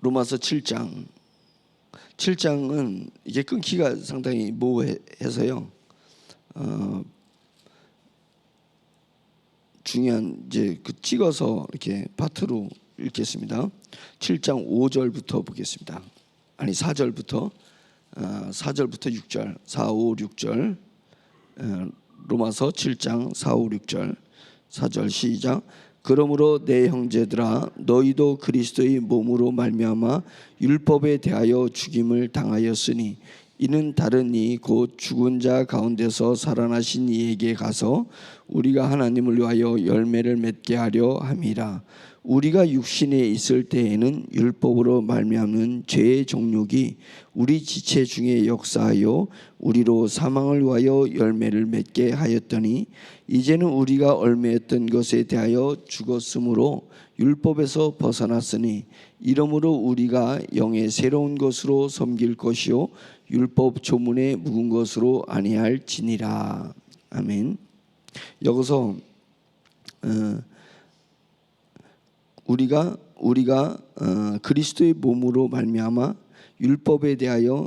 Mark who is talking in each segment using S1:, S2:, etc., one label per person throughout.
S1: 로마서 7장은 이게 끊기가 상당히 모호해서요. 중요한 이제 그 찍어서 이렇게 파트로 읽겠습니다. 7장 5절부터 보겠습니다. 아니 4절부터 6절 4, 5, 6절 로마서 7장 4, 5, 6절 4절 시작. 그러므로 내 형제들아 너희도 그리스도의 몸으로 말미암아 율법에 대하여 죽임을 당하였으니 이는 다른 이 곧 죽은 자 가운데서 살아나신 이에게 가서 우리가 하나님을 위하여 열매를 맺게 하려 함이라. 우리가 육신에 있을 때에는 율법으로 말미암는 죄의 정욕이 우리 지체 중에 역사하여 우리로 사망을 위하여 열매를 맺게 하였더니 이제는 우리가 얽매였던 것에 대하여 죽었으므로 율법에서 벗어났으니 이러므로 우리가 영의 새로운 것으로 섬길 것이요 율법 조문에 묵은 것으로 아니할지니라. 아멘. 여기서 우리가 그리스도의 몸으로 말미암아 율법에 대하여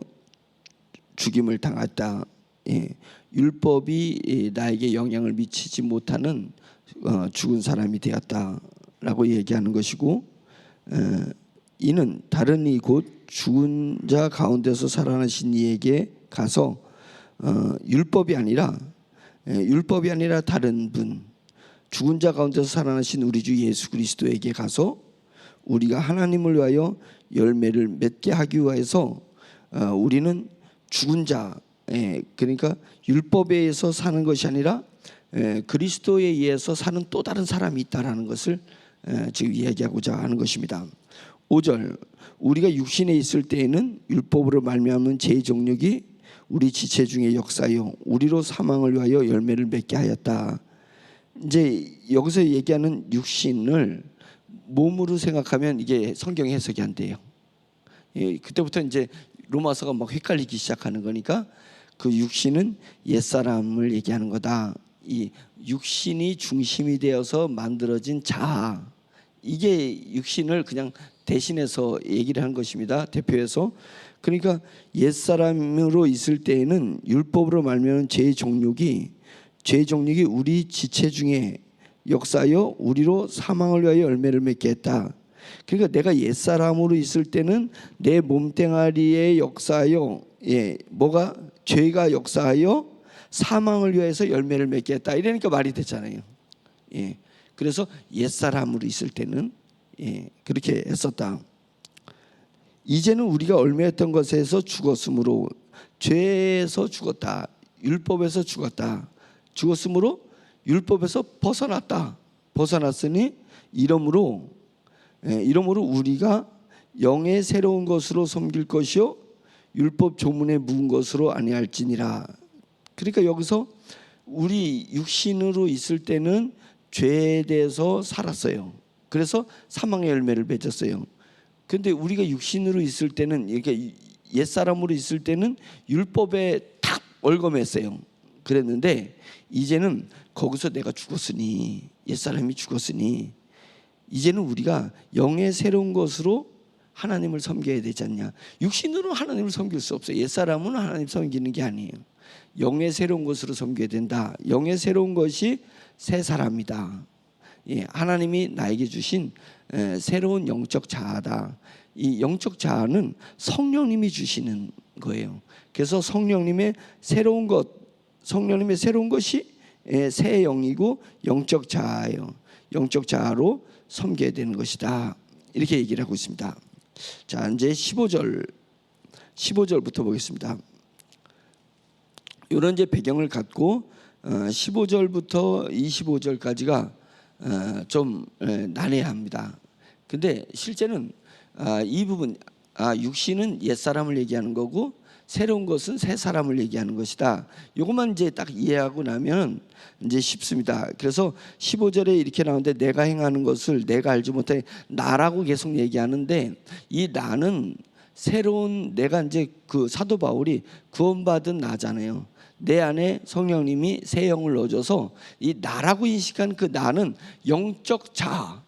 S1: 죽임을 당했다. 율법이 나에게 영향을 미치지 못하는 죽은 사람이 되었다라고 얘기하는 것이고, 이는 다른 이 곧 죽은 자 가운데서 살아나신 이에게 가서 율법이 아니라 다른 분, 죽은 자 가운데서 살아나신 우리 주 예수 그리스도에게 가서 우리가 하나님을 위하여 열매를 맺게 하기 위해서 우리는 죽은 자, 그러니까 율법에 의해서 사는 것이 아니라 그리스도에 의해서 사는 또 다른 사람이 있다라는 것을 지금 이야기하고자 하는 것입니다. 5절 우리가 육신에 있을 때에는 율법으로 말미암는 죄의 정욕이 우리 지체 중에 역사하여 우리로 사망을 위하여 열매를 맺게 하였다. 이제 여기서 얘기하는 육신을 몸으로 생각하면 이게 성경 해석이 안 돼요. 그때부터 이제 로마서가 막 헷갈리기 시작하는 거니까 그 육신은 옛사람을 얘기하는 거다. 이 육신이 중심이 되어서 만들어진 자아, 이게 육신을 그냥 대신해서 얘기를 한 것입니다. 대표해서. 그러니까 옛사람으로 있을 때에는 율법으로 말미암은 죄의 정욕이 우리 지체 중에 역사하여 우리로 사망을 위하여 열매를 맺게 했다. 그러니까 내가 옛사람으로 있을 때는 내 몸뚱아리에 역사하여 뭐가 죄가 역사하여 사망을 위해서 열매를 맺게 했다. 이러니까 말이 됐잖아요. 그래서 옛사람으로 있을 때는 그렇게 했었다. 이제는 우리가 얽매였던 것에서 죽었으므로 죄에서 죽었다. 율법에서 죽었으므로 율법에서 벗어났으니 이러므로 우리가 영의 새로운 것으로 섬길 것이요 율법 조문에 묵은 것으로 아니할지니라. 그러니까 여기서 우리 육신으로 있을 때는 죄에 대해서 살았어요. 그래서 사망의 열매를 맺었어요. 그런데 우리가 육신으로 있을 때는, 그러니까 옛사람으로 있을 때는 율법에 탁 얽매였어요. 그랬는데 이제는 거기서 내가 죽었으니, 옛사람이 죽었으니 이제는 우리가 영의 새로운 것으로 하나님을 섬겨야 되지 않냐. 육신으로는 하나님을 섬길 수 없어요. 옛사람은 하나님 섬기는 게 아니에요. 영의 새로운 것으로 섬겨야 된다. 영의 새로운 것이 새 사람이다. 하나님이 나에게 주신 새로운 영적 자아다. 이 영적 자아는 성령님이 주시는 거예요. 그래서 성령님의 새로운 것이 새 영이고 영적 자아예요. 영적 자아로 섬겨야 되는 것이다. 이렇게 얘기를 하고 있습니다. 자, 이제 15절부터 보겠습니다. 이런 이제 배경을 갖고 15절부터 25절까지가 좀 난해합니다. 근데 실제는 이 부분, 육신은 옛사람을 얘기하는 거고 새로운 것은 새 사람을 얘기하는 것이다. 이것만 이제 딱 이해하고 나면 이제 쉽습니다. 그래서 15절에 이렇게 나오는데 내가 행하는 것을 내가 알지 못해 나라고 계속 얘기하는데, 이 나는 새로운, 내가 이제 그 사도 바울이 구원받은 나잖아요. 내 안에 성령님이 새 영을 넣어줘서 이 나라고 인식한 그 나는 영적 자아,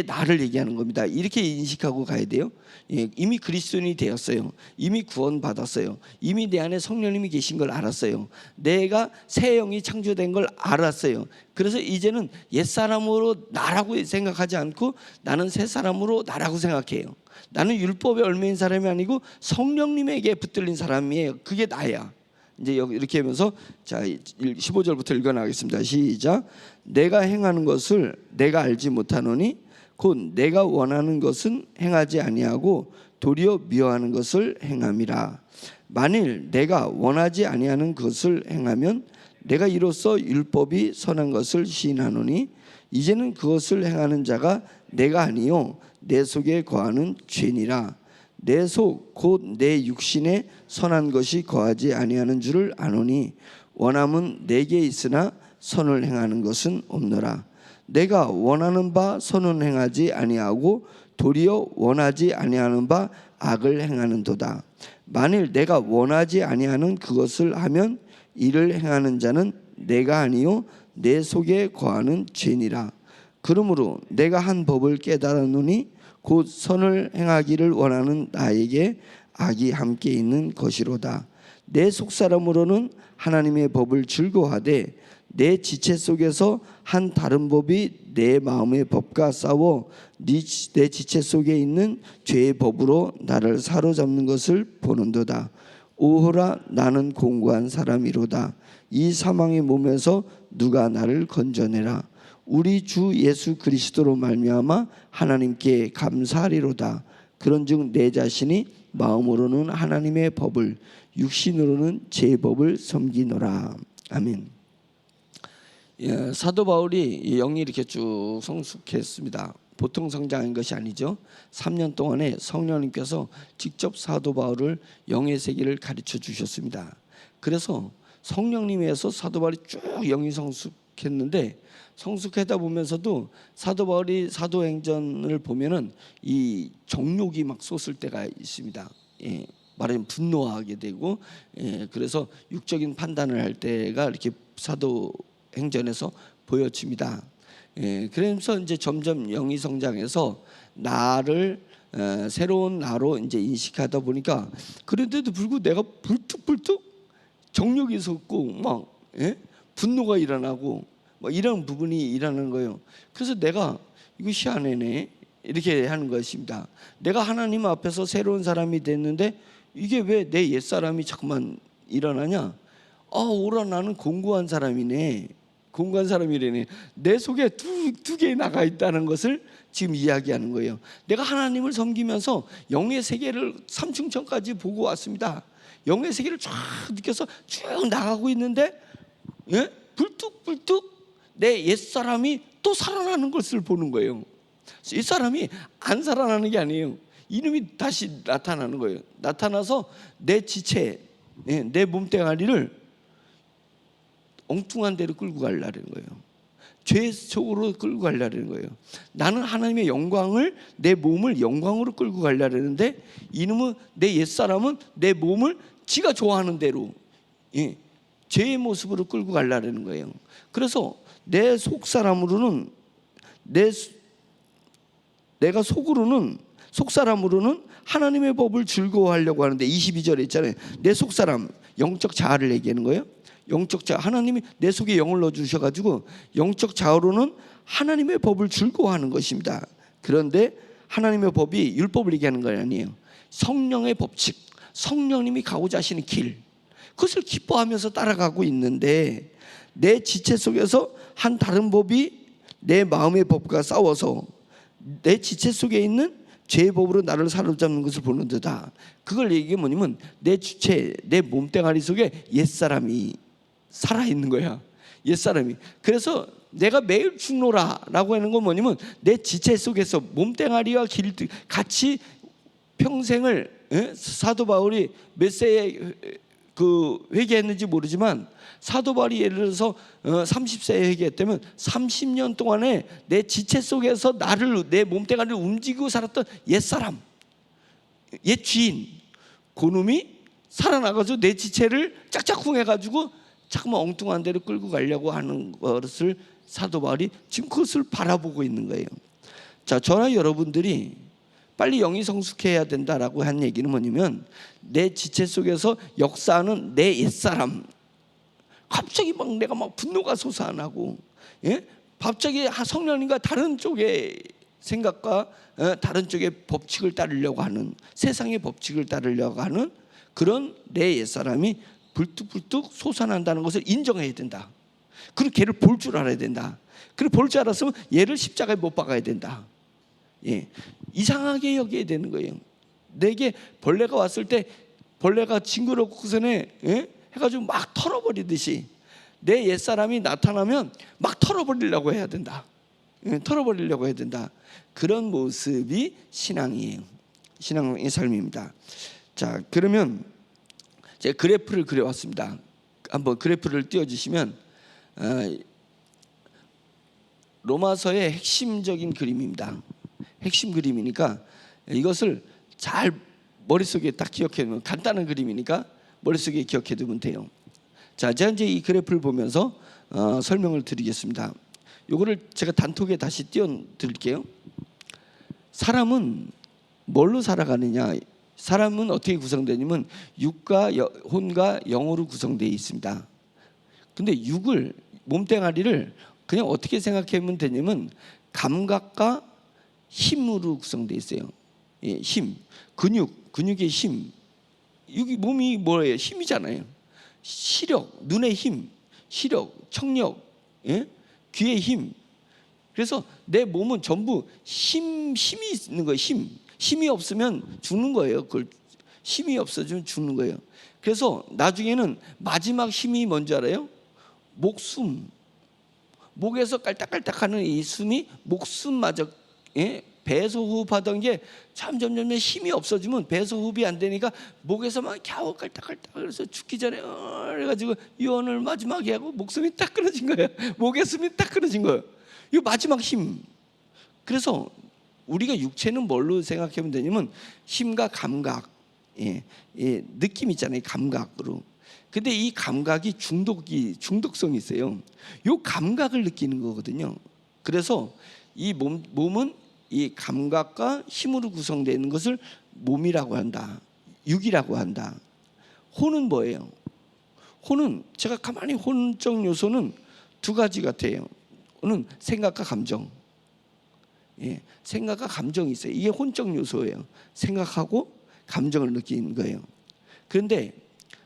S1: 나를 얘기하는 겁니다. 이렇게 인식하고 가야 돼요. 이미 그리스도인이 되었어요. 이미 구원받았어요. 이미 내 안에 성령님이 계신 걸 알았어요. 내가 새 영이 창조된 걸 알았어요. 그래서 이제는 옛사람으로 나라고 생각하지 않고 나는 새 사람으로 나라고 생각해요. 나는 율법에 얽매인 사람이 아니고 성령님에게 붙들린 사람이에요. 그게 나야. 이제 여기 이렇게 하면서 자 15절부터 읽어나가겠습니다. 시작. 내가 행하는 것을 내가 알지 못하노니 곧 내가 원하는 것은 행하지 아니하고 도리어 미워하는 것을 행함이라. 만일 내가 원하지 아니하는 것을 행하면 내가 이로써 율법이 선한 것을 시인하노니 이제는 그것을 행하는 자가 내가 아니요 내 속에 거하는 죄니라. 내 속 곧 내 육신에 선한 것이 거하지 아니하는 줄을 아노니 원함은 내게 있으나 선을 행하는 것은 없노라. 내가 원하는 바 선은 행하지 아니하고 도리어 원하지 아니하는 바 악을 행하는도다. 만일 내가 원하지 아니하는 그것을 하면 이를 행하는 자는 내가 아니요 내 속에 거하는 죄니라. 그러므로 내가 한 법을 깨달았노니 곧 선을 행하기를 원하는 나에게 악이 함께 있는 것이로다. 내 속사람으로는 하나님의 법을 즐거워하되 내 지체 속에서 한 다른 법이 내 마음의 법과 싸워 내 지체 속에 있는 죄의 법으로 나를 사로잡는 것을 보는도다. 오호라 나는 공고한 사람이로다. 이 사망의 몸에서 누가 나를 건져내라. 우리 주 예수 그리스도로 말미암아 하나님께 감사하리로다. 그런즉 내 자신이 마음으로는 하나님의 법을 육신으로는 제 법을 섬기노라. 아멘. 사도 바울이 영이 이렇게 쭉 성숙했습니다. 보통 성장한 것이 아니죠. 3년 동안에 성령님께서 직접 사도 바울을 영의 세계를 가르쳐 주셨습니다. 그래서 성령님에서 사도 바울이 쭉 영이 성숙했는데 성숙하다 보면서도 사도 바울이 사도행전을 보면은 이 정욕이 막 솟을 때가 있습니다. 말하자면 분노하게 되고, 그래서 육적인 판단을 할 때가 이렇게 사도행전에서 보여집니다. 그러면서 이제 점점 영이 성장해서 나를 새로운 나로 이제 인식하다 보니까 그런데도 불구하고 내가 불뚝불뚝 정욕이 솟고 막 분노가 일어나고 뭐 이런 부분이 일어나는 거예요. 그래서 내가 이거 희한하네 이렇게 하는 것입니다. 내가 하나님 앞에서 새로운 사람이 됐는데 이게 왜 내 옛사람이 자꾸만 일어나냐? 오라 나는 공고한 사람이네. 공고한 사람이래네. 내 속에 두 개 나가 있다는 것을 지금 이야기하는 거예요. 내가 하나님을 섬기면서 영의 세계를 삼층천까지 보고 왔습니다. 영의 세계를 쫙 느껴서 쭉 나가고 있는데 불뚝불뚝 내 옛사람이 또 살아나는 것을 보는 거예요. 옛사람이 안 살아나는 게 아니에요. 이놈이 다시 나타나는 거예요. 나타나서 내 지체, 내 몸뚱아리를 엉뚱한 데로 끌고 가려는 거예요. 죄 속으로 끌고 가려는 거예요. 나는 하나님의 영광을, 내 몸을 영광으로 끌고 가려는데 이놈은 내 옛사람은 내 몸을 지가 좋아하는 대로 죄의 모습으로 끌고 가려는 거예요. 그래서 내 속사람으로는 내가 속사람으로는 하나님의 법을 즐거워하려고 하는데 22절에 있잖아요. 내 속사람 영적 자아를 얘기하는 거예요. 영적 자아, 하나님이 내 속에 영을 넣어주셔가지고 영적 자아로는 하나님의 법을 즐거워하는 것입니다. 그런데 하나님의 법이 율법을 얘기하는 건 아니에요. 성령의 법칙, 성령님이 가고자 하시는 길, 그것을 기뻐하면서 따라가고 있는데 내 지체 속에서 한 다른 법이 내 마음의 법과 싸워서 내 지체 속에 있는 죄의 법으로 나를 사로잡는 것을 보는 듯다. 그걸 얘기해 뭐냐면 내 주체, 내 몸뚱아리 속에 옛사람이 살아있는 거야. 옛사람이. 그래서 내가 매일 죽노라라고 하는 건 뭐냐면 내 지체 속에서 몸뚱아리와 같이 평생을 사도 바울이 몇 세에 회개했는지 모르지만 사도 바울이 예를 들어서 30세에 회개했다면 30년 동안에 내 지체 속에서 내 몸뚱아리를 움직이고 살았던 옛사람, 옛 주인, 그놈이 살아나가지고 내 지체를 짝짝꿍 해가지고 자꾸만 엉뚱한 데로 끌고 가려고 하는 것을 사도 바울이 지금 그것을 바라보고 있는 거예요. 자, 저나 여러분들이 빨리 영이 성숙해야 된다라고 한 얘기는 뭐냐면, 내 지체 속에서 역사하는 내 옛사람, 갑자기 막 내가 막 분노가 솟아나고, 예? 갑자기 성령님과 다른 쪽의 생각과 다른 쪽의 법칙을 따르려고 하는, 세상의 법칙을 따르려고 하는 그런 내 옛사람이 불뚝불뚝 솟아난다는 것을 인정해야 된다. 그리고 걔를 볼 줄 알아야 된다. 그리고 볼 줄 알았으면 얘를 십자가에 못 박아야 된다. 예. 이상하게 여겨야 되는 거예요. 내게 벌레가 왔을 때 벌레가 징그럽고서는, 예? 해가지고 막 털어버리듯이 내 옛사람이 나타나면 막 털어버리려고 해야 된다. 예, 털어버리려고 해야 된다. 그런 모습이 신앙이에요. 신앙의 삶입니다. 자, 그러면 제가 그래프를 그려왔습니다. 한번 그래프를 띄워주시면, 로마서의 핵심적인 그림입니다. 핵심 그림이니까 이것을 잘 머릿속에 딱 기억해두면, 간단한 그림이니까 머릿속에 기억해두면 돼요. 자, 제가 이제 이 그래프를 보면서 설명을 드리겠습니다. 요거를 제가 단톡에 다시 띄워드릴게요. 사람은 뭘로 살아가느냐? 사람은 어떻게 구성되냐면 육과 혼과 영으로 구성되어 있습니다. 근데 육을, 몸뚱아리를 그냥 어떻게 생각하면 되냐면 감각과 힘으로 구성되어 있어요. 예, 힘, 근육의 힘. 여기 몸이 뭐예요? 힘이잖아요. 시력, 눈의 힘, 시력, 청력, 예? 귀의 힘. 그래서 내 몸은 전부 힘이 있는 거예요. 힘이 없으면 죽는 거예요. 그걸 힘이 없어지면 죽는 거예요. 그래서 나중에는 마지막 힘이 뭔지 알아요? 목숨. 목에서 깔딱깔딱하는 이 숨이 목숨마저, 예? 배에서 호흡하던 게 점점 힘이 없어지면 배에서 호흡이 안 되니까 목에서 막 겨우 깔딱깔딱, 그래서 죽기 전에 그래가지고 유언을 마지막에 하고 목숨이 딱 끊어진 거예요. 목에 숨이 딱 끊어진 거예요. 이거 마지막 힘. 그래서 우리가 육체는 뭘로 생각하면 되냐면 힘과 감각, 예, 느낌 있잖아요. 감각으로. 근데 이 감각이 중독성이 있어요. 이 감각을 느끼는 거거든요. 그래서 이 몸은 이 감각과 힘으로 구성되는 것을 몸이라고 한다. 육이라고 한다. 혼은 뭐예요? 혼은, 제가 가만히 혼적 요소는 두 가지 같아요. 혼은 생각과 감정. 예, 생각과 감정이 있어요. 이게 혼적 요소예요. 생각하고 감정을 느끼는 거예요. 그런데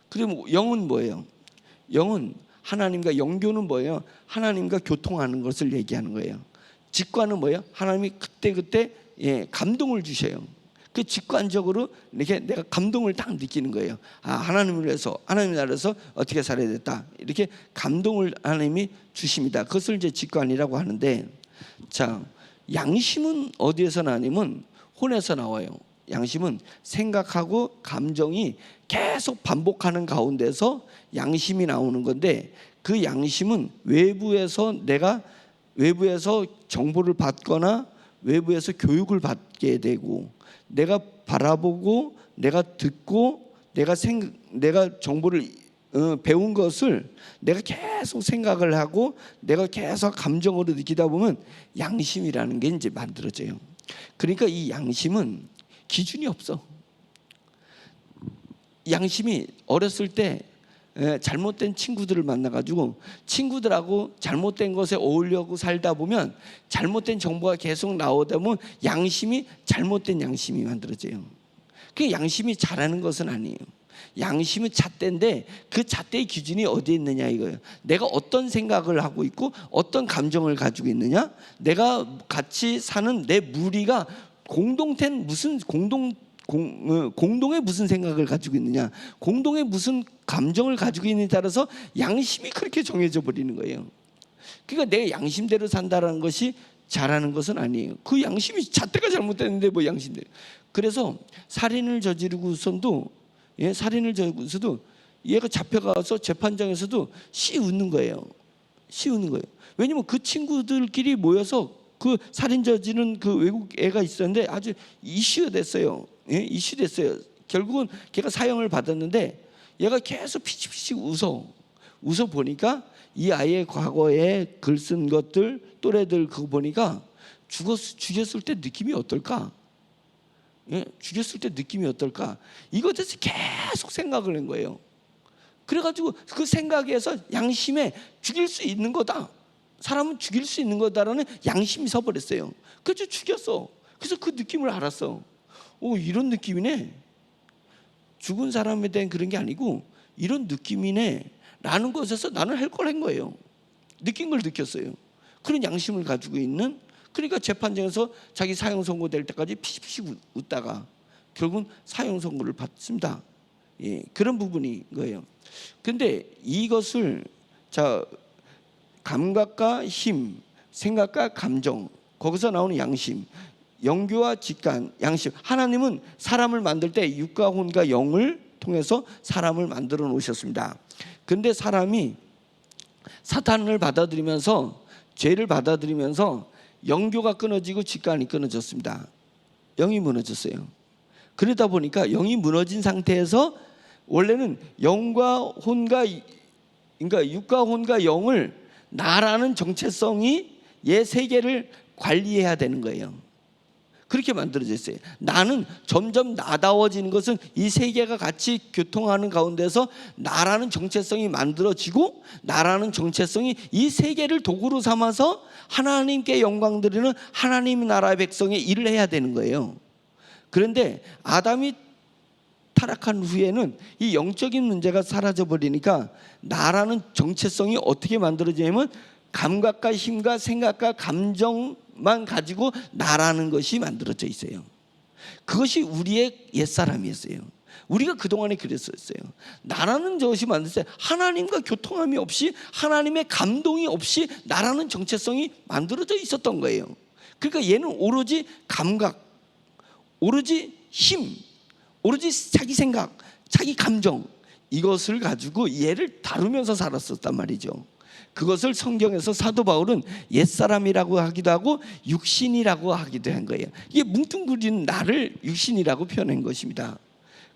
S1: 그럼 영은 뭐예요? 영은 하나님과 영교는 뭐예요? 하나님과 교통하는 것을 얘기하는 거예요. 직관은 뭐예요? 하나님이 그때 예, 감동을 주셔요. 그 직관적으로 이렇게 내가 감동을 딱 느끼는 거예요. 아, 하나님을 위해서, 하나님 나라에서 어떻게 살아야 됐다. 이렇게 감동을 하나님이 주십니다. 그것을 이제 직관이라고 하는데, 자, 양심은 어디에서 나냐면 혼에서 나와요. 양심은 생각하고 감정이 계속 반복하는 가운데서 양심이 나오는 건데, 그 양심은 외부에서 정보를 받거나 외부에서 교육을 받게 되고, 내가 바라보고 내가 듣고 내가 정보를 배운 것을 내가 계속 생각을 하고 내가 계속 감정으로 느끼다 보면 양심이라는 게 이제 만들어져요. 그러니까 이 양심은 기준이 없어. 양심이 어렸을 때 잘못된 친구들을 만나가지고 친구들하고 잘못된 것에 어울려고 살다 보면 잘못된 정보가 계속 나오다 보면 양심이 잘못된 양심이 만들어져요. 그 양심이 잘하는 것은 아니에요. 양심은 잣대인데 그 잣대의 기준이 어디에 있느냐 이거예요. 내가 어떤 생각을 하고 있고 어떤 감정을 가지고 있느냐, 내가 같이 사는 내 무리가 공동된 무슨 공동의 무슨 생각을 가지고 있느냐, 공동의 무슨 감정을 가지고 있느냐에 따라서 양심이 그렇게 정해져 버리는 거예요. 그러니까 내 양심대로 산다라는 것이 잘하는 것은 아니에요. 그 양심이 잣대가 잘못됐는데 뭐 양심대로. 그래서 살인을 저지르고서도 얘가 잡혀가서 재판장에서도 씨 웃는 거예요. 씨 웃는 거예요. 왜냐면 그 친구들끼리 모여서 그 살인 저지른 그 외국 애가 있었는데 아주 이슈가 됐어요. 예? 이슈됐어요. 결국은 걔가 사형을 받았는데 얘가 계속 피치피치 웃어 보니까 이 아이의 과거에 글 쓴 것들, 또래들 그거 보니까 죽였을 때 느낌이 어떨까? 예? 죽였을 때 느낌이 어떨까? 이것에 대해서 계속 생각을 한 거예요. 그래가지고 그 생각에서 양심에 죽일 수 있는 거다, 사람은 죽일 수 있는 거다라는 양심이 서버렸어요. 그래서 죽였어. 그래서 그 느낌을 알았어. 오, 이런 느낌이네. 죽은 사람에 대한 그런 게 아니고 이런 느낌이네 라는 것에서 나는 할 걸 한 거예요. 느낀 걸 느꼈어요. 그런 양심을 가지고 있는, 그러니까 재판장에서 자기 사형 선고될 때까지 피식피식 웃다가 결국은 사형 선고를 받습니다. 예, 그런 부분인 거예요. 근데 이것을 자, 감각과 힘, 생각과 감정, 거기서 나오는 양심, 영교와 직관, 양심. 하나님은 사람을 만들 때 육과 혼과 영을 통해서 사람을 만들어 놓으셨습니다. 근데 사람이 사탄을 받아들이면서, 죄를 받아들이면서 영교가 끊어지고 직관이 끊어졌습니다. 영이 무너졌어요. 그러다 보니까 영이 무너진 상태에서 원래는 영과 혼과, 그러니까 육과 혼과 영을, 나라는 정체성이 얘 세계를 관리해야 되는 거예요. 그렇게 만들어져 있어요. 나는 점점 나다워지는 것은 이 세계가 같이 교통하는 가운데서 나라는 정체성이 만들어지고, 나라는 정체성이 이 세계를 도구로 삼아서 하나님께 영광 드리는 하나님 나라의 백성의 일을 해야 되는 거예요. 그런데 아담이 타락한 후에는 이 영적인 문제가 사라져 버리니까 나라는 정체성이 어떻게 만들어지냐면 감각과 힘과 생각과 감정만 가지고 나라는 것이 만들어져 있어요. 그것이 우리의 옛사람이었어요. 우리가 그동안에 그랬었어요. 나라는 것이 만들어져 하나님과 교통함이 없이, 하나님의 감동이 없이 나라는 정체성이 만들어져 있었던 거예요. 그러니까 얘는 오로지 감각, 오로지 힘, 오로지 자기 생각, 자기 감정, 이것을 가지고 얘를 다루면서 살았었단 말이죠. 그것을 성경에서 사도 바울은 옛사람이라고 하기도 하고 육신이라고 하기도 한 거예요. 이게 뭉뚱그린 나를 육신이라고 표현한 것입니다.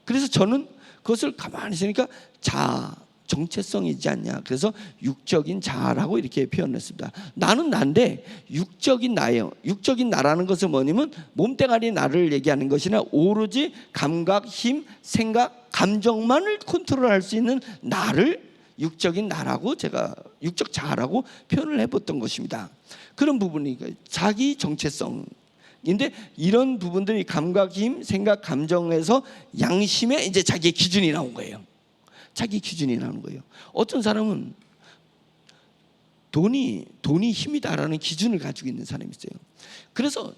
S1: 그래서 저는 그것을 가만히 있으니까 자아, 정체성이지 않냐. 그래서 육적인 자아라고 이렇게 표현했습니다. 나는 난데 육적인 나예요. 육적인 나라는 것은 뭐냐면 몸뚱아리 나를 얘기하는 것이나 오로지 감각, 힘, 생각, 감정만을 컨트롤할 수 있는 나를 육적인 나라고, 제가 육적 자아라고 표현을 해봤던 것입니다. 그런 부분이 자기 정체성인데, 이런 부분들이 감각, 힘, 생각, 감정에서 양심에 이제 자기의 기준이 나온 거예요. 자기 기준이 나오는 거예요. 어떤 사람은 돈이 힘이다라는 기준을 가지고 있는 사람이 있어요. 그래서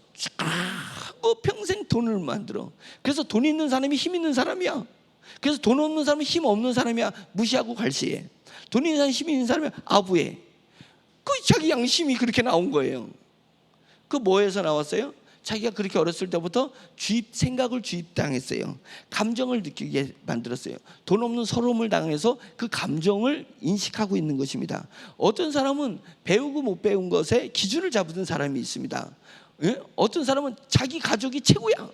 S1: 평생 돈을 만들어. 그래서 돈 있는 사람이 힘 있는 사람이야. 그래서 돈 없는 사람은 힘 없는 사람이야. 무시하고 갈시해. 돈 있는 사람이 힘 있는 사람이 아부해. 그 자기 양심이 그렇게 나온 거예요. 그 뭐에서 나왔어요? 자기가 그렇게 어렸을 때부터 생각을 주입당했어요. 감정을 느끼게 만들었어요. 돈 없는 서러움을 당해서 그 감정을 인식하고 있는 것입니다. 어떤 사람은 배우고 못 배운 것에 기준을 잡는 사람이 있습니다. 어떤 사람은 자기 가족이 최고야.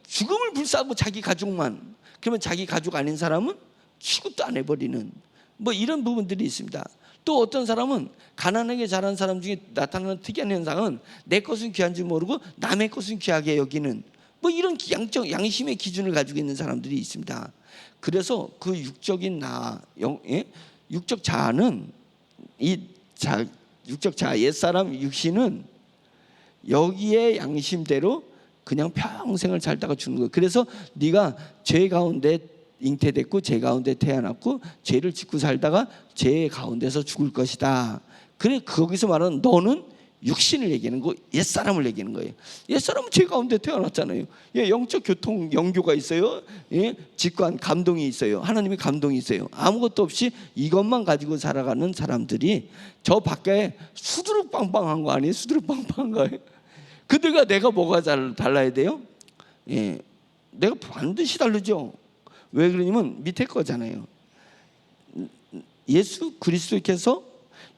S1: 죽음을 불사하고 자기 가족만. 그러면 자기 가족 아닌 사람은 취급도 안 해버리는 뭐 이런 부분들이 있습니다. 또 어떤 사람은 가난하게 자란 사람 중에 나타나는 특이한 현상은 내 것은 귀한지 모르고 남의 것은 귀하게 여기는 뭐 이런 양심의 기준을 가지고 있는 사람들이 있습니다. 그래서 그 육적인 육적 자아는 육적 자아, 옛사람 육신은 여기에 양심대로 그냥 평생을 살다가 죽는 거예요. 그래서 네가 죄 가운데 잉태됐고 죄 가운데 태어났고 죄를 짓고 살다가 죄 가운데서 죽을 것이다. 그래, 거기서 말하는 너는 육신을 얘기하는 거, 옛사람을 얘기하는 거예요. 옛사람은 죄 가운데 태어났잖아요. 영적 교통, 영교가 있어요. 직관, 감동이 있어요. 하나님의 감동이 있어요. 아무것도 없이 이것만 가지고 살아가는 사람들이 저 밖에 수두룩 빵빵한 거 아니에요? 수두룩 빵빵한 거예요. 그들과 내가 뭐가 달라야 돼요? 내가 반드시 다르죠. 왜 그러냐면 밑에 거잖아요. 예수 그리스도께서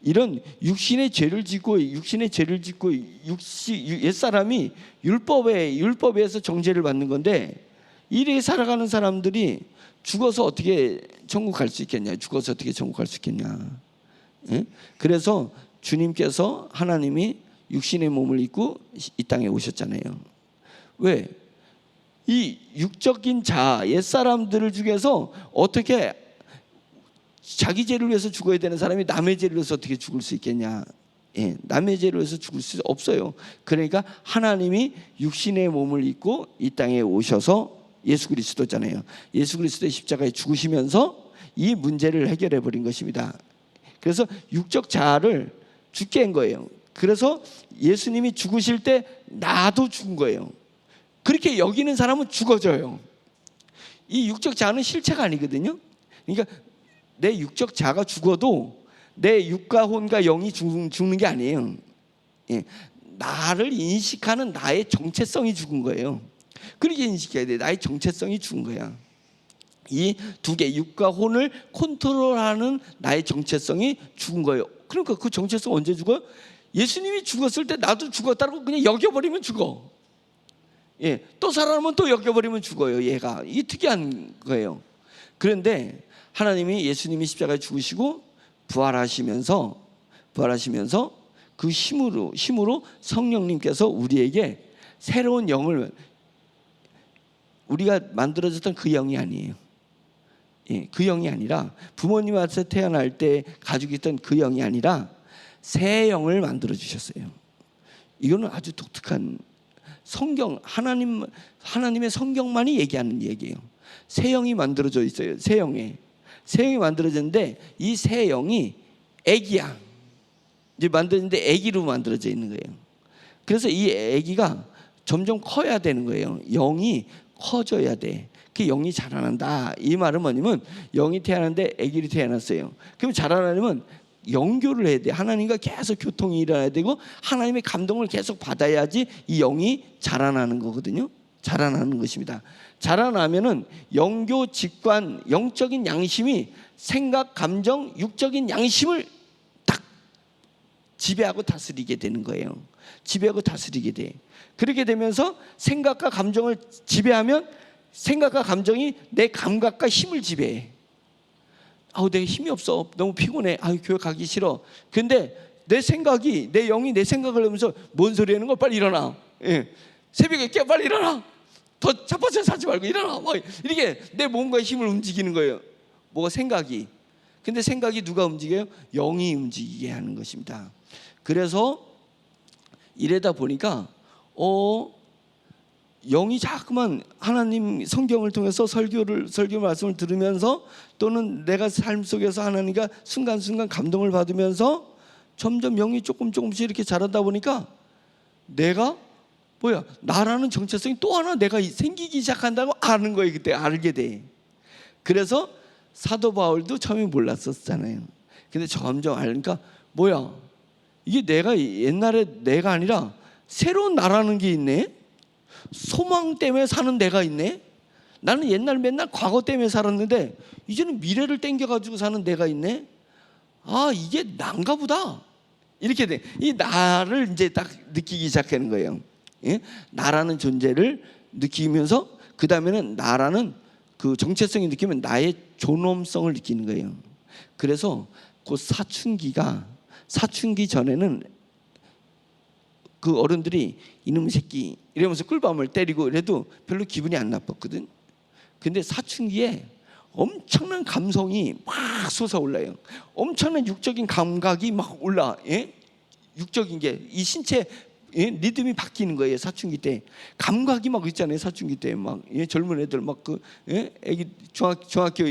S1: 이런 육신의 죄를 짓고 옛사람이 율법에서 정죄를 받는 건데, 이렇게 살아가는 사람들이 죽어서 어떻게 천국 갈 수 있겠냐? 죽어서 어떻게 천국 갈 수 있겠냐? 그래서 주님께서, 하나님이 육신의 몸을 입고 이 땅에 오셨잖아요. 왜? 이 육적인 자, 옛사람들을 중에서 어떻게 자기 죄를 위해서 죽어야 되는 사람이 남의 죄를 위해서 어떻게 죽을 수 있겠냐? 예, 남의 죄를 위해서 죽을 수 없어요. 그러니까 하나님이 육신의 몸을 입고 이 땅에 오셔서 예수 그리스도잖아요. 예수 그리스도의 십자가에 죽으시면서 이 문제를 해결해 버린 것입니다. 그래서 육적 자아를 죽게 한 거예요. 그래서 예수님이 죽으실 때 나도 죽은 거예요. 그렇게 여기는 사람은 죽어져요. 이 육적 자아는 실체가 아니거든요. 그러니까 내 육적 자아가 죽어도 내 육과 혼과 영이 죽는 게 아니에요. 예, 나를 인식하는 나의 정체성이 죽은 거예요. 그렇게 인식해야 돼. 나의 정체성이 죽은 거야. 이 두 개, 육과 혼을 컨트롤하는 나의 정체성이 죽은 거예요. 그러니까 그 정체성 언제 죽어요? 예수님이 죽었을 때 나도 죽었다고 그냥 여겨버리면 죽어. 예, 또 살아나면 또 여겨버리면 죽어요. 얘가 이게 특이한 거예요. 그런데 하나님이 예수님이 십자가에 죽으시고 부활하시면서 그 힘으로 성령님께서 우리에게 새로운 영을, 우리가 만들어졌던 그 영이 아니에요. 예, 그 영이 아니라 부모님한테 태어날 때 가지고 있던 그 영이 아니라 새 영을 만들어 주셨어요. 이거는 아주 독특한 성경, 하나님의 성경만이 얘기하는 얘기예요. 새 영이 만들어져 있어요. 새 영이 만들어졌는데 이 새 영이 애기야. 이제 만들어졌는데 애기로 만들어져 있는 거예요. 그래서 이 애기가 점점 커야 되는 거예요. 영이 커져야 돼. 그 영이 자라난다. 이 말은 뭐냐면 영이 태어났는데 애기로 태어났어요. 그럼 자라나려면 영교를 해야 돼. 하나님과 계속 교통이 일어나야 되고 하나님의 감동을 계속 받아야지 이 영이 자라나는 거거든요. 자라나는 것입니다. 자라나면은 영교, 직관, 영적인 양심이 생각, 감정, 육적인 양심을 딱 지배하고 다스리게 되는 거예요. 지배하고 다스리게 돼. 그렇게 되면서 생각과 감정을 지배하면 생각과 감정이 내 감각과 힘을 지배해. 내가 힘이 없어. 너무 피곤해. 교회 가기 싫어. 근데 내 생각이, 내 영이 내 생각을 하면서 뭔 소리 하는 거 빨리 일어나. 예. 새벽에 깨 빨리 일어나. 더 자빠져 사지 말고 일어나. 이렇게 내 몸과 힘을 움직이는 거예요. 뭐가 생각이. 근데 생각이 누가 움직여요? 영이 움직이게 하는 것입니다. 그래서 이러다 보니까 영이 자꾸만 하나님 성경을 통해서 설교 말씀을 들으면서 또는 내가 삶 속에서 하나님과 순간순간 감동을 받으면서 점점 영이 조금씩 이렇게 자라다 보니까 내가 나라는 정체성이 또 하나 내가 생기기 시작한다고 아는 거예요. 그때 알게 돼. 그래서 사도 바울도 처음에 몰랐었잖아요. 근데 점점 알니까 이게 내가 옛날에 내가 아니라 새로운 나라는 게 있네. 소망 때문에 사는 내가 있네. 나는 옛날 맨날 과거 때문에 살았는데 이제는 미래를 땡겨가지고 사는 내가 있네. 이게 난가 보다. 이렇게 돼. 이 나를 이제 딱 느끼기 시작하는 거예요. 예? 나라는 존재를 느끼면서 그 다음에는 나라는 그 정체성이 느끼면 나의 존엄성을 느끼는 거예요. 그래서 그 사춘기 전에는 그 어른들이 이놈의 새끼 이러면서 꿀밤을 때리고 이래도 별로 기분이 안 나빴거든. 근데 사춘기에 엄청난 감성이 막 솟아올라요. 엄청난 육적인 감각이 막 올라. 예? 육적인 게 이 신체 리듬이 바뀌는 거예요. 사춘기 때 감각이 막 있잖아요. 사춘기 때 막 젊은 애들 막 애기 중학교 초등학교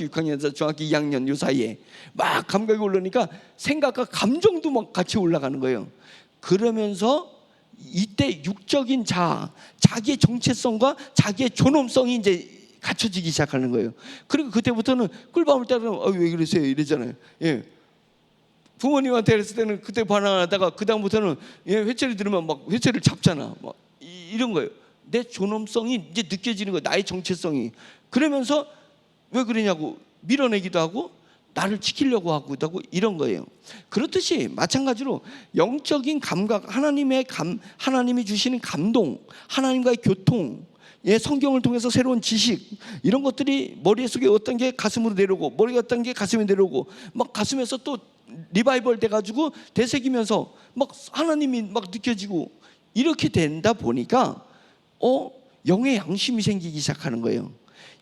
S1: 6학년에서 중학교 2학년 요 사이에 막 감각이 올라오니까 생각과 감정도 막 같이 올라가는 거예요. 그러면서 이때 육적인 자기의 정체성과 자기의 존엄성이 이제 갖춰지기 시작하는 거예요. 그리고 그때부터는 꿀밤을 때리면 왜 그러세요? 이러잖아요. 예. 부모님한테 그랬을 때는 그때 반항하다가 그 다음부터는 회초리 들으면 막 회초리를 잡잖아. 막 이런 거예요. 내 존엄성이 이제 느껴지는 거예요. 나의 정체성이. 그러면서 왜 그러냐고 밀어내기도 하고 나를 지키려고 하고 있다고 이런 거예요. 그렇듯이 마찬가지로 영적인 감각, 하나님이 주시는 감동, 하나님과의 교통, 성경을 통해서 새로운 지식 이런 것들이 머릿속에 어떤 게 가슴으로 내려오고 머리가 어떤 게 가슴에 내려오고 막 가슴에서 또 리바이벌 돼가지고 되새기면서 막 하나님이 막 느껴지고 이렇게 된다 보니까 영의 양심이 생기기 시작하는 거예요.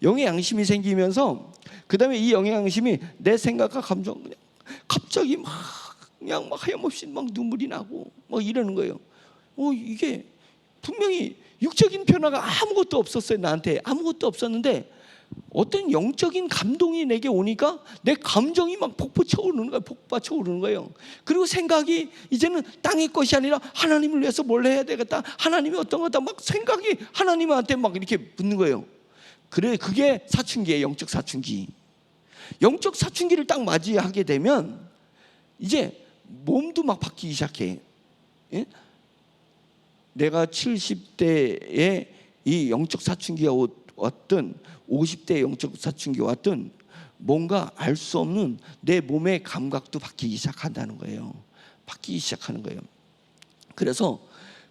S1: 영의 양심이 생기면서 그 다음에 이 영의 양심이 내 생각과 감정 그냥 갑자기 막 그냥 막 하염없이 막 눈물이 나고 막 이러는 거예요. 이게 분명히 육적인 변화가 아무것도 없었어요. 나한테 아무것도 없었는데 어떤 영적인 감동이 내게 오니까 내 감정이 막 폭포쳐 오르는 거예요. 폭받쳐 오르는 거예요. 그리고 생각이 이제는 땅의 것이 아니라 하나님을 위해서 뭘 해야 되겠다. 하나님이 어떤 거다. 막 생각이 하나님한테 막 이렇게 붙는 거예요. 그래, 그게 사춘기예요. 영적 사춘기. 영적 사춘기를 딱 맞이하게 되면 이제 몸도 막 바뀌기 시작해. 예? 내가 70대에 이 영적 사춘기가 왔든 50대 영적 사춘기가 왔든 뭔가 알 수 없는 내 몸의 감각도 바뀌기 시작한다는 거예요. 바뀌기 시작하는 거예요.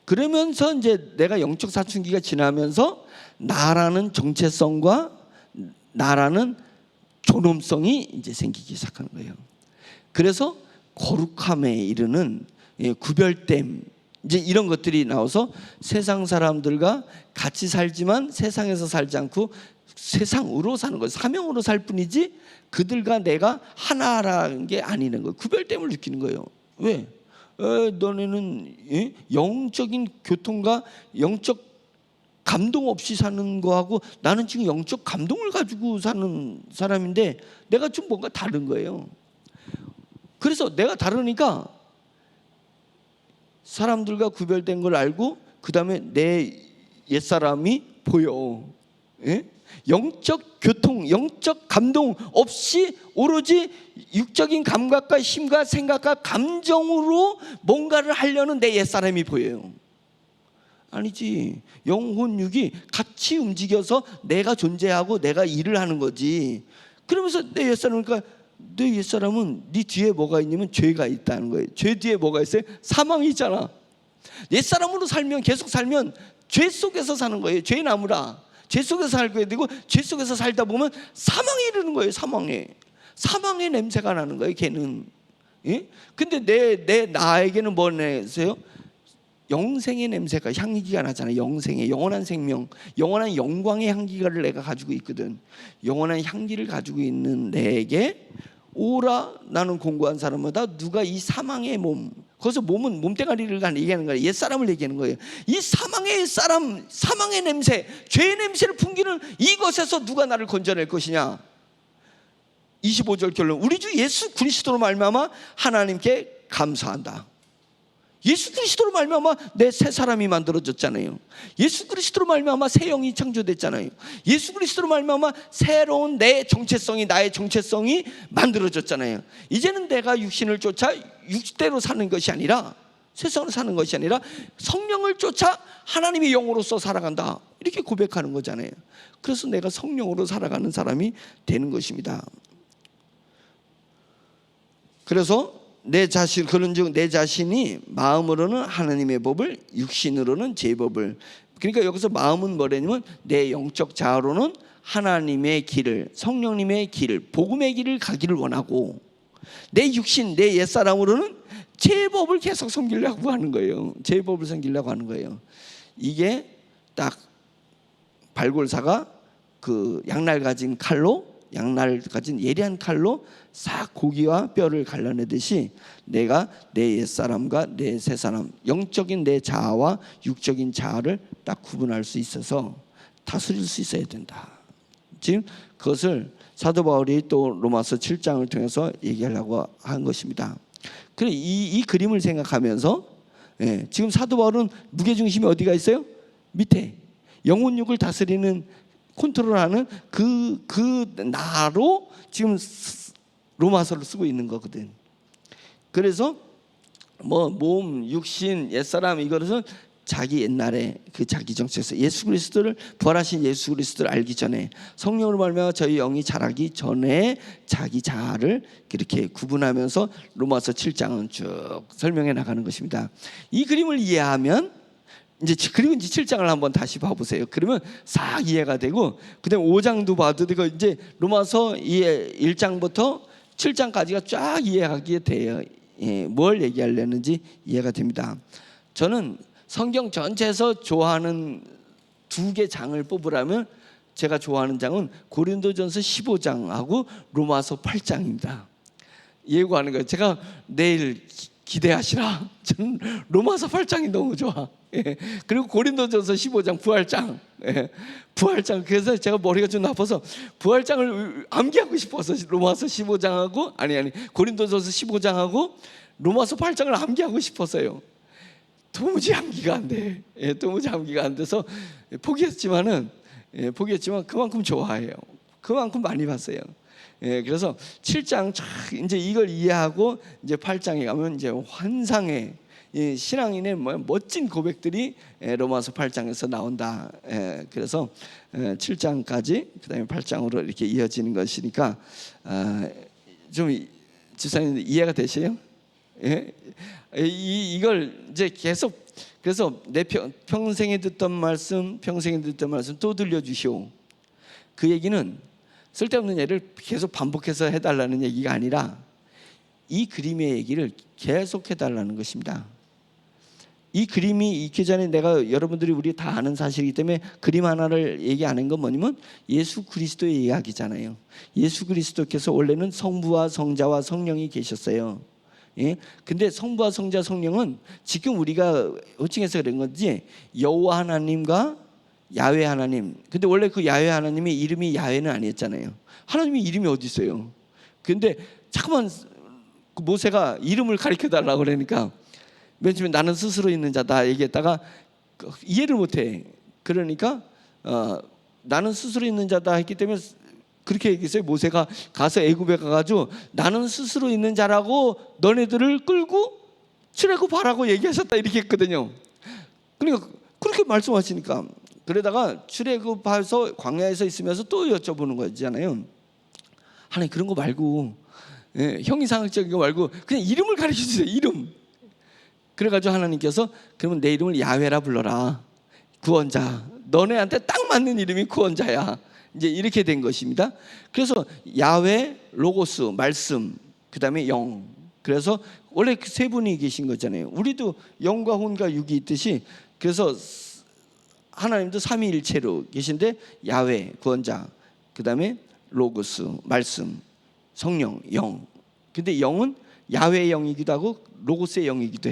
S1: 그러면서 이제 내가 영적 사춘기가 지나면서 나라는 정체성과 나라는 존엄성이 이제 생기기 시작하는 거예요. 그래서 거룩함에 이르는 구별됨 이제 이런 것들이 나와서 세상 사람들과 같이 살지만 세상에서 살지 않고 세상으로 사는 거예요. 사명으로 살 뿐이지 그들과 내가 하나라는 게 아니는 거예요. 구별됨을 느끼는 거예요. 왜? 너네는 영적인 교통과 영적 감동 없이 사는 거하고 나는 지금 영적 감동을 가지고 사는 사람인데 내가 좀 뭔가 다른 거예요. 그래서 내가 다르니까 사람들과 구별된 걸 알고 그 다음에 내 옛사람이 보여. 영적 교통, 영적 감동 없이 오로지 육적인 감각과 힘과 생각과 감정으로 뭔가를 하려는 내 옛사람이 보여요. 아니지. 영혼 육이 같이 움직여서 내가 존재하고 내가 일을 하는 거지. 그러면서 내 옛사람은 그러니까 내 옛사람은 네 뒤에 뭐가 있냐면 죄가 있다는 거예요. 죄 뒤에 뭐가 있어요? 사망이 있잖아. 옛사람으로 살면 계속 살면 죄 속에서 사는 거예요. 죄 나무라. 죄 속에서 살게 되고 죄 속에서 살다 보면 사망에 이르는 거예요. 사망의 냄새가 나는 거예요. 걔는. 예? 근데 내 나에게는 뭐 내세요? 영생의 냄새가 향기가 나잖아요. 영생의 영원한 생명, 영원한 영광의 향기를 내가 가지고 있거든. 영원한 향기를 가지고 있는 내게 오라 나는 공고한 사람마다 누가 이 사망의 몸, 거기서 몸은 몸뚱아리를 얘기하는 거예요. 옛사람을 얘기하는 거예요. 이 사망의 사람, 사망의 냄새, 죄의 냄새를 풍기는 이것에서 누가 나를 건져낼 것이냐. 25절 결론. 우리 주 예수 그리스도로 말미암아 하나님께 감사한다. 예수 그리스도로 말미암아 내 새 사람이 만들어졌잖아요. 예수 그리스도로 말미암아 새 영이 창조됐잖아요. 예수 그리스도로 말미암아 새로운 내 정체성이, 나의 정체성이 만들어졌잖아요. 이제는 내가 육신을 쫓아 육대로 사는 것이 아니라, 세상으로 사는 것이 아니라 성령을 쫓아 하나님의 영으로서 살아간다, 이렇게 고백하는 거잖아요. 그래서 내가 성령으로 살아가는 사람이 되는 것입니다. 그래서 그런즉 내 자신이 마음으로는 하나님의 법을, 육신으로는 제 법을. 그러니까 여기서 마음은 뭐냐면 내 영적 자아로는 하나님의 길을, 성령님의 길을, 복음의 길을 가기를 원하고, 내 육신, 내 옛사람으로는 제 법을 계속 섬기려고 하는 거예요. 제 법을 섬기려고 하는 거예요. 이게 딱 발골사가 그 양날 가진 예리한 칼로 싹 고기와 뼈를 갈라내듯이 내가 내 옛사람과 내 새사람, 영적인 내 자아와 육적인 자아를 딱 구분할 수 있어서 다스릴 수 있어야 된다. 지금 그것을 사도 바울이 또 로마서 7장을 통해서 얘기하려고 한 것입니다. 그래, 이 그림을 생각하면서 지금 사도 바울은 무게중심이 어디가 있어요? 밑에 영혼육을 다스리는, 컨트롤하는 그 나로 지금 로마서를 쓰고 있는 거거든. 그래서 뭐 몸, 육신, 옛사람, 이것은 자기 옛날에 그 자기 정체에서 예수 그리스도를, 부활하신 예수 그리스도를 알기 전에, 성령으로 말미암아 저희 영이 자라기 전에 자기 자아를 그렇게 구분하면서 로마서 7장은 쭉 설명해 나가는 것입니다. 이 그림을 이해하면 그리고 이제 7장을 한번 다시 봐보세요. 그러면 싹 이해가 되고, 그다음에 5장도 봐도 되고, 이제 로마서 1장부터 7장까지가 쫙 이해하기에 돼요. 뭘 얘기하려는지 이해가 됩니다. 저는 성경 전체에서 좋아하는 2개 장을 뽑으라면 제가 좋아하는 장은 고린도전서 15장하고 로마서 8장입니다. 예고하는 거예요. 제가 내일 기대하시라. 저는 로마서 8장이 너무 좋아. 그리고 고린도전서 15장 부활장. 부활장. 그래서 제가 머리가 좀 나빠서 부활장을 암기하고 싶어서 로마서 15장하고 아니 고린도전서 15장하고 로마서 8장을 암기하고 싶었어요. 도무지 암기가 안 돼. 도무지 암기가 안 돼서 포기했지만 그만큼 좋아해요. 그만큼 많이 봤어요. 그래서 7장 이제 이걸 이해하고 이제 8장에 가면 이제 환상의 신앙인의 멋진 고백들이 로마서 8장에서 나온다. 그래서 7장까지 그다음에 8장으로 이렇게 이어지는 것이니까 좀 집사님 이해가 되세요? 이걸 이제 계속 그래서 내 평생에 듣던 말씀 또 들려주시오. 그 얘기는 쓸데없는 예를 계속 반복해서 해달라는 얘기가 아니라 이 그림의 얘기를 계속 해달라는 것입니다. 이 그림이 있기 전에 내가 여러분들이 우리 다 아는 사실이기 때문에 그림 하나를 얘기하는 건 뭐냐면 예수 그리스도의 이야기잖아요. 예수 그리스도께서 원래는 성부와 성자와 성령이 계셨어요. 근데 성부와 성자 성령은 지금 우리가 호칭해서 그런 건지 여호와 하나님과 야훼 하나님. 근데 원래 그 야훼 하나님의 이름이 야훼는 아니었잖아요. 하나님의 이름이 어디 있어요? 근데 자꾸만 모세가 이름을 가르쳐 달라고 그러니까 맨 처음에 나는 스스로 있는 자다 얘기했다가 이해를 못해. 그러니까 나는 스스로 있는 자다 했기 때문에 그렇게 얘기했어요. 모세가 가서 애굽에 가가지고 나는 스스로 있는 자라고 너네들을 끌고 출애굽하라고 얘기하셨다 이렇게 했거든요. 그러니까 그렇게 말씀하시니까 그러다가 출애굽해서 광야에서 있으면서 또 여쭤보는 거잖아요. 하나님 그런 거 말고 형이상학적인 거 말고 그냥 이름을 가르쳐 주세요. 이름. 그래가지고 하나님께서 그러면 내 이름을 야훼라 불러라. 구원자. 너네한테 딱 맞는 이름이 구원자야. 이제 이렇게 된 것입니다. 그래서 야훼, 로고스, 말씀, 그 다음에 영. 그래서 원래 그 세 분이 계신 거잖아요. 우리도 영과 혼과 육이 있듯이 그래서 하나님도 삼위일체로 계신데 야훼, 구원자, 그 다음에 로고스, 말씀, 성령, 영. 근데 영은 야훼의 영이기도 하고 로고스의 영이기도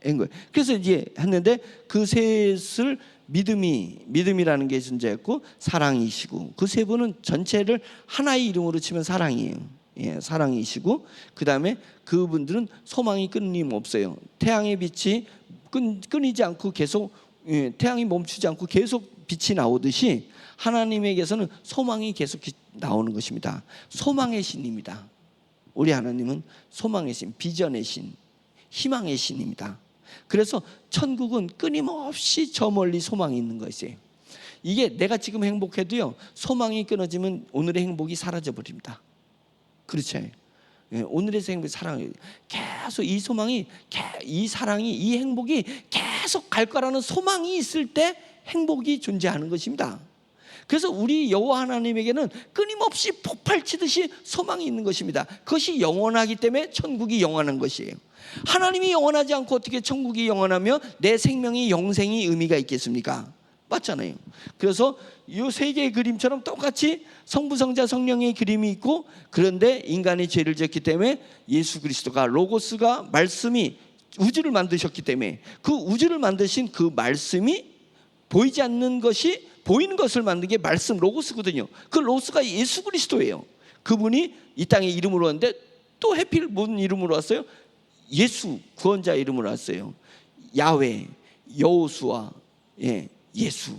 S1: 한 거예요. 그래서 이제 했는데 그 셋을 믿음이라는 게 존재했고 사랑이시고 그 세 분은 전체를 하나의 이름으로 치면 사랑이에요. 사랑이시고 그 다음에 그분들은 소망이 끊임없어요. 태양의 빛이 끊이지 않고 계속 태양이 멈추지 않고 계속 빛이 나오듯이 하나님에게서는 소망이 계속 나오는 것입니다. 소망의 신입니다. 우리 하나님은 소망의 신, 비전의 신, 희망의 신입니다. 그래서 천국은 끊임없이 저 멀리 소망이 있는 것이에요. 이게 내가 지금 행복해도요 소망이 끊어지면 오늘의 행복이 사라져 버립니다. 그렇죠? 오늘의 행복이 사랑이 계속 이 소망이 이 사랑이 이 행복이 계속 갈 거라는 소망이 있을 때 행복이 존재하는 것입니다. 그래서 우리 여호와 하나님에게는 끊임없이 폭발치듯이 소망이 있는 것입니다. 그것이 영원하기 때문에 천국이 영원한 것이에요. 하나님이 영원하지 않고 어떻게 천국이 영원하며 내 생명이 영생이 의미가 있겠습니까? 맞잖아요. 그래서 이 세 개의 그림처럼 똑같이 성부, 성자, 성령의 그림이 있고 그런데 인간이 죄를 지었기 때문에 예수 그리스도가 로고스가 말씀이 우주를 만드셨기 때문에 그 우주를 만드신 그 말씀이 보이지 않는 것이 보이는 것을 만든 게 말씀 로고스거든요. 그 로고스가 예수 그리스도예요. 그분이 이 땅에 이름으로 왔는데 또 해필 무슨 이름으로 왔어요? 예수 구원자 이름으로 왔어요. 야훼, 여호수아, 예수.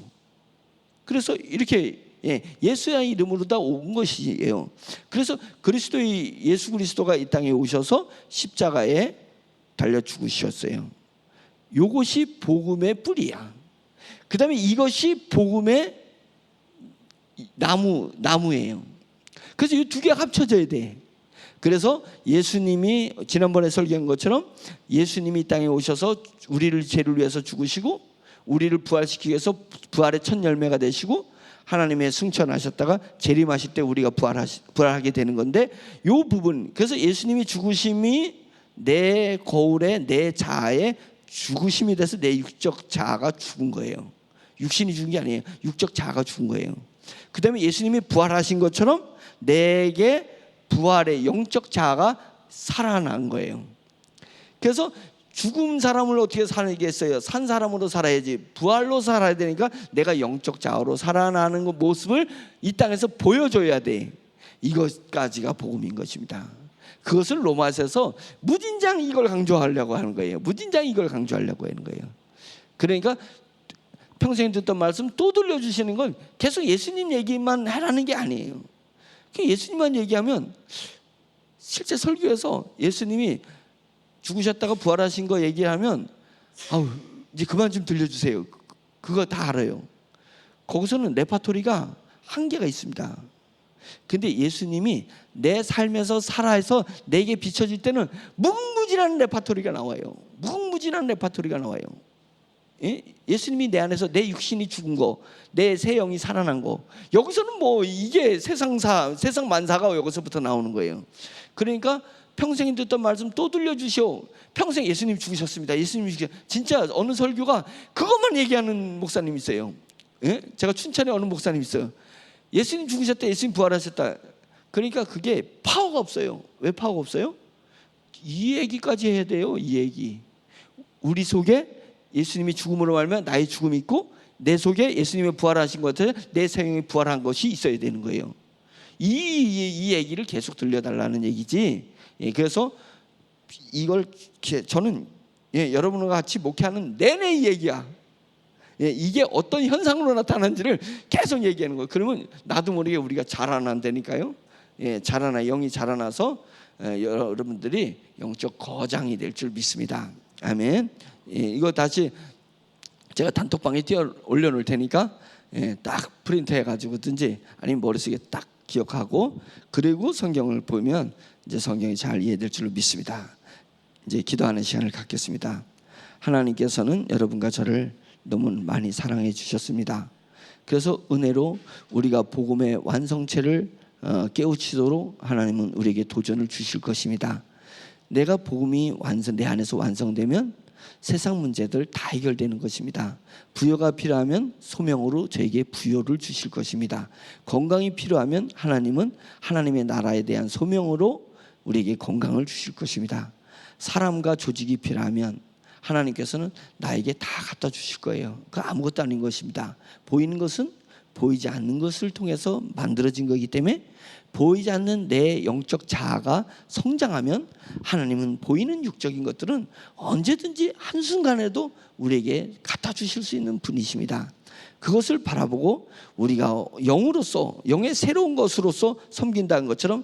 S1: 그래서 이렇게 예수의 이름으로 다 온 것이에요. 그래서 그리스도의 예수 그리스도가 이 땅에 오셔서 십자가에 달려 죽으셨어요. 이것이 복음의 뿌리야. 그 다음에 이것이 복음의 나무예요. 그래서 이 두 개가 합쳐져야 돼. 그래서 예수님이 지난번에 설교한 것처럼 예수님이 이 땅에 오셔서 우리를 죄를 위해서 죽으시고 우리를 부활시키기 위해서 부활의 첫 열매가 되시고 하나님의 승천하셨다가 재림하실 때 우리가 부활하게 되는 건데, 이 부분, 그래서 예수님이 죽으심이 내 거울에 내 자아에 죽으심이 돼서 내 육적 자아가 죽은 거예요. 육신이 죽은 게 아니에요. 육적 자아가 죽은 거예요. 그 다음에 예수님이 부활하신 것처럼 내게 부활의 영적 자아가 살아난 거예요. 그래서 죽은 사람을 어떻게 살겠어요? 산 사람으로 살아야지. 부활로 살아야 되니까 내가 영적 자아로 살아나는 모습을 이 땅에서 보여줘야 돼. 이것까지가 복음인 것입니다. 그것을 로마서에서 무진장 이걸 강조하려고 하는 거예요. 무진장 이걸 강조하려고 하는 거예요. 그러니까 평생 듣던 말씀 또 들려주시는 건 계속 예수님 얘기만 하라는 게 아니에요. 예수님만 얘기하면, 실제 설교에서 예수님이 죽으셨다가 부활하신 거 얘기하면 아우 이제 그만 좀 들려주세요. 그거 다 알아요. 거기서는 레파토리가 한계가 있습니다. 근데 예수님이 내 삶에서 살아서 내게 비춰질 때는 무궁무진한 레파토리가 나와요. 무궁무진한 레파토리가 나와요. 예? 예수님이 내 안에서 내 육신이 죽은 거, 내 새 영이 살아난 거, 여기서는 뭐 이게 세상 만사가 여기서부터 나오는 거예요. 그러니까 평생 듣던 말씀 또 들려주시오. 평생 예수님 죽으셨습니다. 예수님 죽으셨습니다. 진짜 어느 설교가 그것만 얘기하는 목사님 있어요. 예? 제가 춘천에 어느 목사님 있어요. 예수님 죽으셨다, 예수님 부활하셨다. 그러니까 그게 파워가 없어요. 왜 파워가 없어요? 이 얘기까지 해야 돼요. 이 얘기. 우리 속에 예수님이 죽음으로 말면 나의 죽음이 있고, 내 속에 예수님이 부활하신 것 같아서 내 생명이 부활한 것이 있어야 되는 거예요. 이 얘기를 계속 들려달라는 얘기지. 예, 그래서 이걸 저는 여러분과 같이 목회하는 내내 이 얘기야. 예, 이게 어떤 현상으로 나타나는지를 계속 얘기하는 거예요. 그러면 나도 모르게 우리가 자라난다니까요. 예, 영이 자라나서 여러분들이 영적 거장이 될 줄 믿습니다. 아멘. 예, 이거 다시 제가 단톡방에 올려놓을 테니까 딱 프린트해 가지고든지 아니면 머릿속에 딱 기억하고, 그리고 성경을 보면 이제 성경이 잘 이해될 줄로 믿습니다. 이제 기도하는 시간을 갖겠습니다. 하나님께서는 여러분과 저를 너무 많이 사랑해 주셨습니다. 그래서 은혜로 우리가 복음의 완성체를 깨우치도록 하나님은 우리에게 도전을 주실 것입니다. 내가 복음이 내 안에서 완성되면 세상 문제들 다 해결되는 것입니다. 부여가 필요하면 소명으로 저에게 부여를 주실 것입니다. 건강이 필요하면 하나님은 하나님의 나라에 대한 소명으로 우리에게 건강을 주실 것입니다. 사람과 조직이 필요하면 하나님께서는 나에게 다 갖다 주실 거예요. 그 아무것도 아닌 것입니다. 보이는 것은 보이지 않는 것을 통해서 만들어진 거기 때문에 보이지 않는 내 영적 자아가 성장하면 하나님은 보이는 육적인 것들은 언제든지 한순간에도 우리에게 갖다 주실 수 있는 분이십니다. 그것을 바라보고 우리가 영으로서, 영의 새로운 것으로서 섬긴다는 것처럼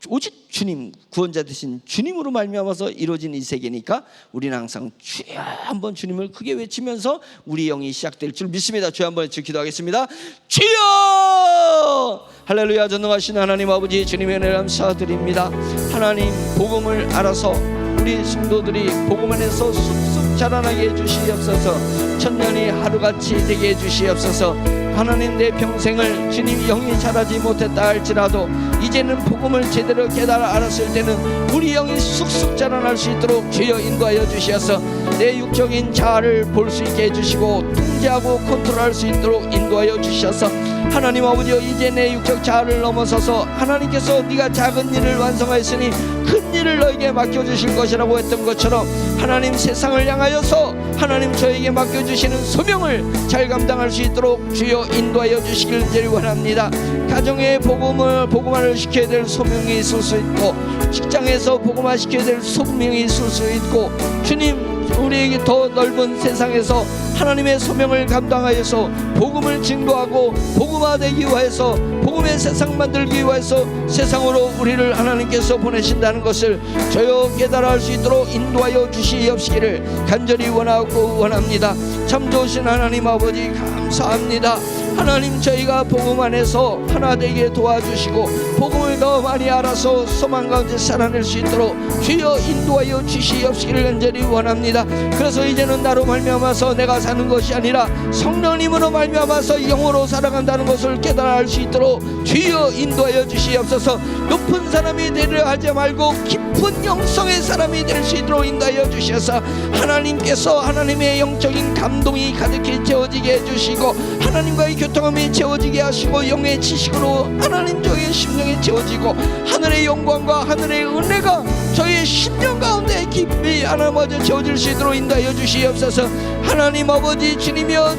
S1: 오직 주님, 구원자 되신 주님으로 말미암아서 이루어진 이 세계니까 우리는 항상 주여 한번 주님을 크게 외치면서 우리 영이 시작될 줄 믿습니다. 주여 한번 기도하겠습니다. 주여! 할렐루야. 전능하신 하나님 아버지, 주님의 은혜를 감사드립니다. 하나님, 복음을 알아서 우리 성도들이 복음 안에서 쑥쑥 자라나게 해주시옵소서. 천년이 하루같이 되게 해주시옵소서. 하나님, 내 평생을 주님 영이 자라지 못했다 할지라도 이제는 복음을 제대로 깨달아 알았을 때는 우리 영이 쑥쑥 자라날 수 있도록 주여 인도하여 주시어서 내 육적인 자아를 볼 수 있게 해주시고 통제하고 컨트롤할 수 있도록 인도하여 주셔서 하나님 아버지여, 이제 내 육적 자아를 넘어서서 하나님께서 네가 작은 일을 완성하였으니 큰 일을 너에게 맡겨주실 것이라고 했던 것처럼 하나님, 세상을 향하여서 하나님 저에게 맡겨주시는 소명을 잘 감당할 수 있도록 주여 인도하여 주시길 원합니다. 가정에 복음화를 시켜야 될 소명이 있을 수 있고, 직장에서 복음화 시켜야 될 소명이 있을 수 있고, 주님 우리에게 더 넓은 세상에서 하나님의 소명을 감당하여서 복음을 증거하고 복음화되기 위해서 복음의 세상 만들기 위해서 세상으로 우리를 하나님께서 보내신다는 것을 저여 깨달아 알 수 있도록 인도하여 주시옵시기를 간절히 원하고 원합니다. 참 좋으신 하나님 아버지 감사합니다. 하나님 저희가 복음 안에서 하나 되게 도와주시고 복음을 더 많이 알아서 소망 가운데 살아낼 수 있도록 주여 인도하여 주시옵시기를 간절히 원합니다. 그래서 이제는 나로 말미암아서 내가 사는 것이 아니라 성령님으로 말미암아서 영으로 살아간다는 것을 깨달아 알 수 있도록 주여 인도하여 주시옵소서. 높은 사람이 되려 하지 말고 깊은 영성의 사람이 될 수 있도록 인도하여 주셔서 하나님께서 하나님의 영적인 감동이 가득히 채워지게 해주시고 하나님과의 교통함이 채워지게 하시고 영의 지식으로 하나님 저의 심령이 채워지고 하늘의 영광과 하늘의 은혜가 저의 심령 가운데 깊이 하나마저 채워질 수 있도록 인도하여 주시옵소서. 하나님 아버지 주님이여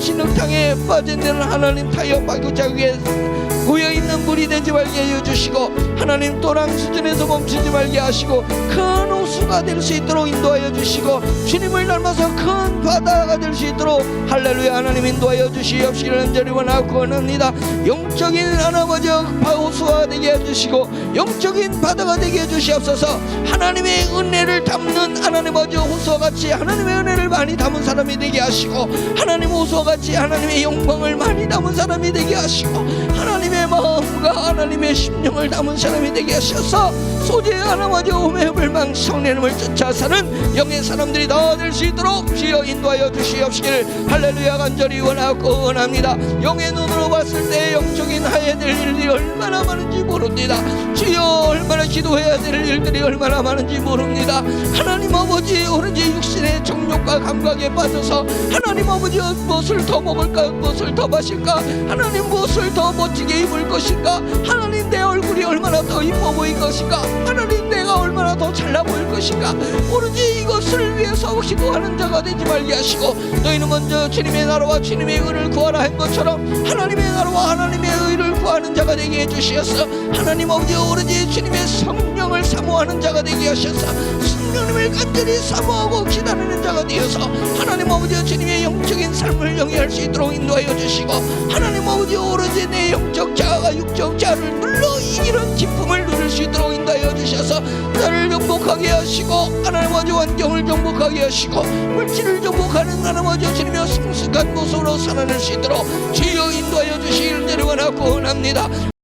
S1: 진흙탕에 빠진 데는 하나님 타협 바구자국에 고여있는 물이 되지 말게 하여 주시고 하나님 또랑 수준에서 멈추지 말게 하시고 큰 호수가 될 수 있도록 인도하여 주시고 주님을 닮아서 큰 바다가 될 수 있도록 할렐루야 하나님 인도하여 주시옵시기를 간절히 원하고 원합니다. 영적인 하나님의 호수가 되게 해주시고 영적인 바다가 되게 해주시옵소서. 하나님의 은혜를 담는 하나님 아버지 호수와 같이 하나님의 은혜를 많이 담은 사람이 되게 하시고 하나님 호수와 같이 하나님의 영광을 많이 담은 사람이 되게 하시고 하나님의 마음과 하나님의 심령을 담은 사람이 되게 하셔서 소재 하나마저 오매불망 성령님을 쫓아 사는 영의 사람들이 다 될 수 있도록 주여 인도하여 주시옵시기를 할렐루야 간절히 원하고 원합니다. 영의 눈으로 봤을 때 영적인 하야 될 일들이 얼마나 많은지 모릅니다. 주여 얼마나 기도해야 될 일들이 얼마나 많은지 모릅니다. 하나님 아버지 오로지 육신의 정욕과 감각에 빠져서 하나님 아버지 무엇을 더 먹을까 무엇을 더 마실까 하나님 무엇을 더 멋지게 입을 것인가 하나님 내 얼굴이 얼마나 더 이뻐 보일 것인가 하나님 내가 얼마나 더 잘나 보일 것인가 오로지 이것을 위해서 기도하는 자가 되지 말게 하시고 너희는 먼저 주님의 나라와 주님의 의를 구하라 한 것처럼 하나님의 나라와 하나님의 의를 구하는 자가 되게 해주시옵소서. 하나님 아버지 오로지 주님의 성령을 사모하는 자가 되게 하셔서 성령님을 간절히 사모하고 기다리는 자가 되어서 하나님 아버지 주님의 영적인 삶을 영위할 수 있도록 인도하여 주시고 하나님 아버지 오로지 내 영적 자아가 육적 자아를 눌러 이기는 기쁨을 누릴 수 있도록 인도하여 주셔서 나를 정복하게 하시고 하나님 아버지 환경을 정복하게 하시고 물질을 정복하는 하나님 아버지 주님의 성숙한 모습으로 살아낼 수 있도록 주여 인도하여 주시기를 원하고 원합니다.